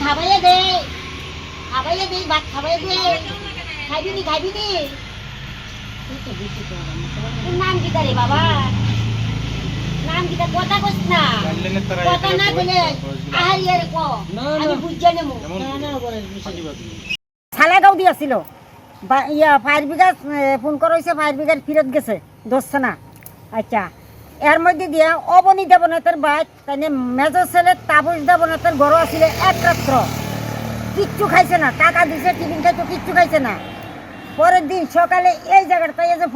খাবাইয়া দে ভাত খাবাইয়া দে খাইবি নি তোর নাম কি রে বাবা নাম কি কথা কইস না কথা না বলে আহাই এর কো আমি বুঝজা নেমু সালাগাঁও দিয়াছিল ফায়ার ব্রিগেড ফোন করাইছে ফায়ার ব্রিগেড ফিরত গেছে ধরছে না আচ্ছা এর মধ্যে দিয়া অবনী দেবনাথের বাইক তাই মেজর ছেলে তাপস দেবনাথের ঘর আসলে এক রাত্র কিচ্ছু খাইছে না টাকা দিছে টিফিন খাইতো কিচ্ছু খাইছে না পরের দিন সকালে এই জায়গাটায় যে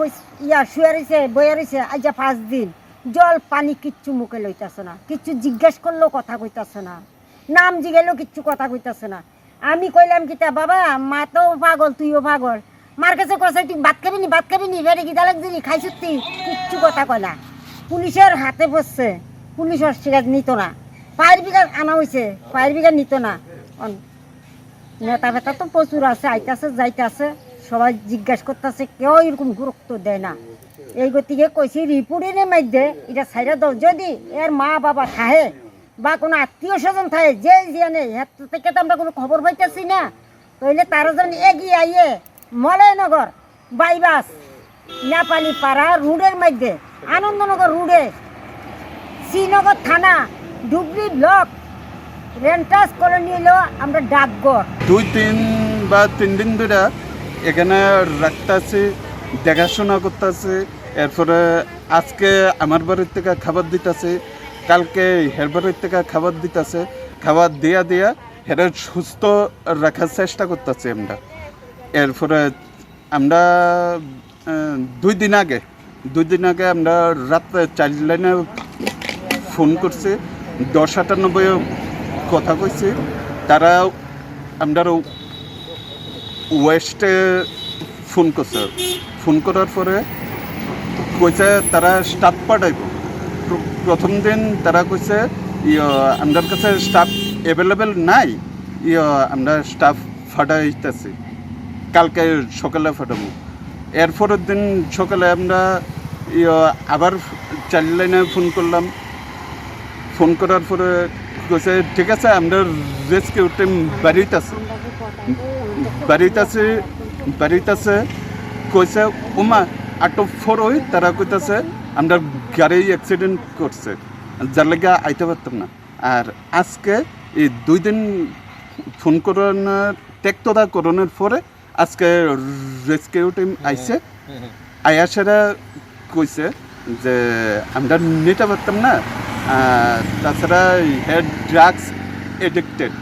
শুয়ে রয়েছে বইয়া রয়েছে আজ 5 দিন জল পানি কিচ্ছু মুখে লইতেছে না কিচ্ছু জিজ্ঞেস করলেও কথা কইতেছে না নাম জিগেলেও কিচ্ছু কথা কইতেছে না আমি কইলাম কি তা বাবা মা তো পাগল তুইও পাগল মার কাছে কষাই তুই ভাত খাবি নি বেড়ে গিয়ে লাগছিলি খাইছ তুই কিচ্ছু কথা কয় না পুলিশের হাতে বসছে পুলিশ অস্বীকার নিত না ফায়ার ব্রিগেড আনা হয়েছে ফায়ার ব্রিগেড নিত না নেতা বেতা তো প্রচুর আছে আইতাছে যাইতাছে সবাই জিজ্ঞাসা করতেছে কেউ এরকম গুরুত্ব দেয় না এই গতিকে কইছি রিপোর্টের মধ্যে এটা সাইডে দাও যদি এর মা বাবা থাহে বা কোনো আত্মীয় স্বজন থাকে যে জানে এর থেকে তো আমরা কোনো খবর পাইতেছি না তাইলে তারা যেন এগিয়ে আইয়ে মলয়নগর বাইবাস নেপালি পাড়া রোডের মধ্যে আনন্দনগর রোডে শ্রীনগর থানা ডুবলি ব্লক রেন্টাস কলোনি হলো আমরা ডাকঘর 2-3 বা 3 দিন ধরে এখানে রাখতেছে দেখাশোনা করতেছে এরপরে আজকে আমার বাড়ির থেকে খাবার দিতেছে কালকে হের বাড়ির থেকে খাবার দিতেছে খাবার দিয়া হেরা সুস্থ রাখার চেষ্টা করতেছি আমরা এরপরে আমরা 2 দিন আগে আমরা রাত্রে 4 লাইনে ফোন করছি 1098 কথা কইছি তারা আমরা ওয়েস্টে ফোন করছে ফোন করার পরে কইছে তারা স্টাফ পাঠাইব প্রথম দিন তারা কইছে আমাদের কাছে স্টাফ অ্যাভেলেবেল নাই আমরা স্টাফ ফাটাইতেছি কালকে সকালে ফাটাবো এরপরের দিন সকালে আমরা আবার 4 লাইনে ফোন করলাম ফোন করার পরে কইছে ঠিক আছে আমরা রেস্কিউ টিম বাড়িতেছে কইছে ওমা আটো ফোর ওই তারা কইতেছে আমরা গাড়ি অ্যাক্সিডেন্ট করছে যার লাগে আইতে পারতাম না আর আজকে এই 2 দিন ফোন করানোর টেকতদা করানোর পরে আজকে রেস্কিউ টিম আইছে আয়াসেরা কইছে যে আমরা নিতে পারতাম না তাছাড়া হেড ড্রাগস এডিক্টেড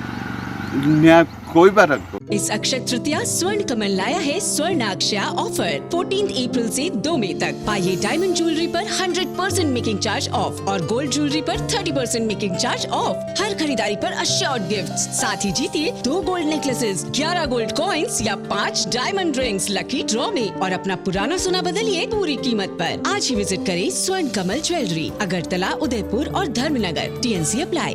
कोई बार रखो। इस अक्षय तृतीया स्वर्ण कमल लाया है स्वर्ण अक्षया ऑफर 14 अप्रैल से 2 मई तक पाइए डायमंड ज्वेलरी पर 100% मेकिंग चार्ज ऑफ और गोल्ड ज्वेलरी पर 30% मेकिंग चार्ज ऑफ हर खरीदारी पर अश्योर्ड गिफ्ट्स साथ ही जीतिए 2 गोल्ड नेकलेसेस 11 गोल्ड कॉइन्स या 5 डायमंड रिंग्स लकी ड्रॉ में और अपना पुराना सोना बदलिए पूरी कीमत पर आज ही विजिट करें स्वर्ण कमल ज्वेलरी अगरतला उदयपुर और धर्मनगर TNC अप्लाई।